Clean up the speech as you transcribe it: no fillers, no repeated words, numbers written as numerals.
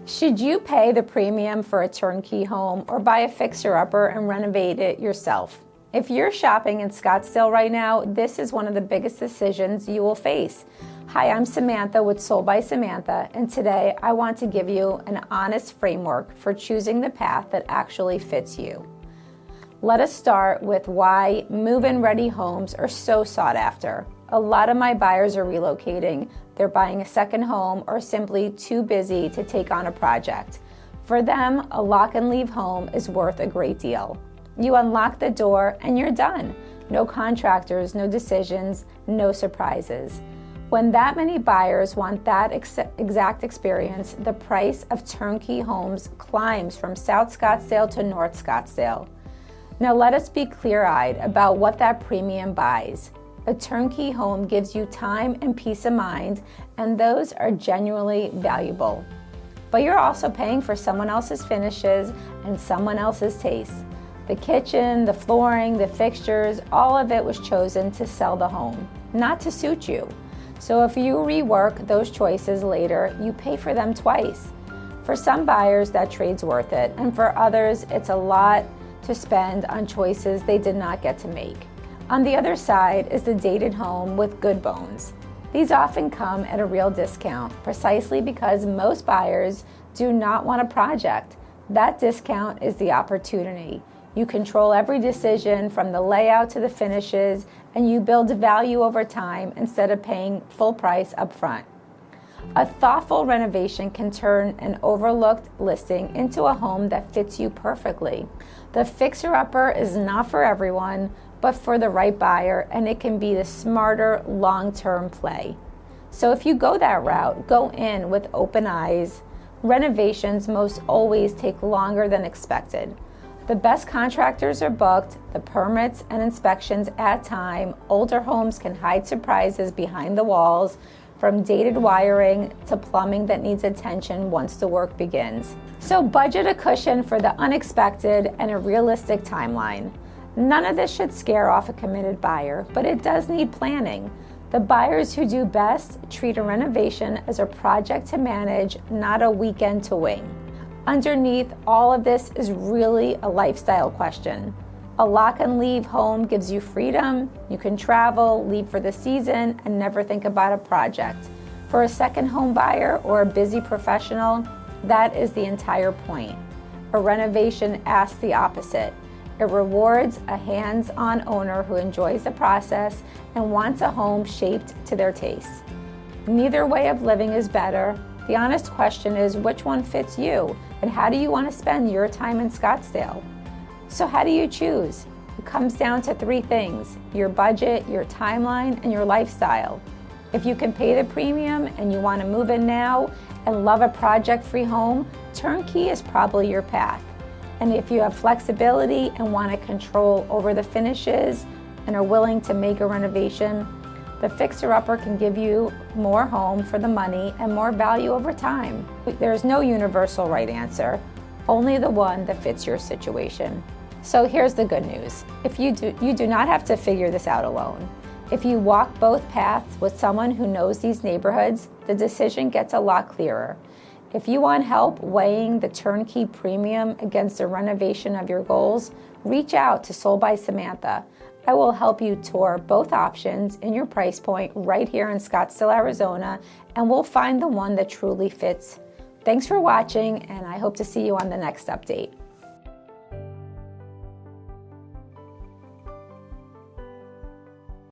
Should you pay the premium for a turnkey home or buy a fixer-upper and renovate it yourself? If you're shopping in Scottsdale right now, this is one of the biggest decisions you will face. Hi, I'm Samantha with Sold by Samantha, and today I want to give you an honest framework for choosing the path that actually fits you. Let us start with why move-in ready homes are so sought after. A lot of my buyers are relocating. They're buying a second home or simply too busy to take on a project. For them, a lock and leave home is worth a great deal. You unlock the door and you're done. No contractors, no decisions, no surprises. When that many buyers want that exact experience, the price of turnkey homes climbs from South Scottsdale to North Scottsdale. Now let us be clear-eyed about what that premium buys. A turnkey home gives you time and peace of mind, and those are genuinely valuable. But you're also paying for someone else's finishes and someone else's tastes. The kitchen, the flooring, the fixtures, all of it was chosen to sell the home, not to suit you. So if you rework those choices later, you pay for them twice. For some buyers, that trade's worth it, and for others, it's a lot to spend on choices they did not get to make. On the other side is the dated home with good bones. These often come at a real discount, precisely because most buyers do not want a project. That discount is the opportunity. You control every decision from the layout to the finishes, and you build value over time instead of paying full price up front. A thoughtful renovation can turn an overlooked listing into a home that fits you perfectly. The fixer-upper is not for everyone, but for the right buyer, and it can be the smarter long-term play. So if you go that route, go in with open eyes. Renovations most always take longer than expected. The best contractors are booked, the permits and inspections add time, older homes can hide surprises behind the walls, from dated wiring to plumbing that needs attention once the work begins. So budget a cushion for the unexpected and a realistic timeline. None of this should scare off a committed buyer, but it does need planning. The buyers who do best treat a renovation as a project to manage, not a weekend to wing. Underneath all of this is really a lifestyle question. A lock and leave home gives you freedom. You can travel, leave for the season, and never think about a project. For a second home buyer or a busy professional, that is the entire point. A renovation asks the opposite. It rewards a hands-on owner who enjoys the process and wants a home shaped to their tastes. Neither way of living is better. The honest question is, which one fits you, and how do you want to spend your time in Scottsdale? So how do you choose? It comes down to three things: your budget, your timeline, and your lifestyle. If you can pay the premium and you want to move in now and love a project-free home, turnkey is probably your path. And if you have flexibility and want to control over the finishes and are willing to make a renovation, the fixer-upper can give you more home for the money and more value over time. There's no universal right answer, only the one that fits your situation. So here's the good news. You do not have to figure this out alone. If you walk both paths with someone who knows these neighborhoods, the decision gets a lot clearer. If you want help weighing the turnkey premium against the renovation of your goals, reach out to Sold by Samantha. I will help you tour both options in your price point right here in Scottsdale, Arizona, and we'll find the one that truly fits. Thanks for watching, and I hope to see you on the next update.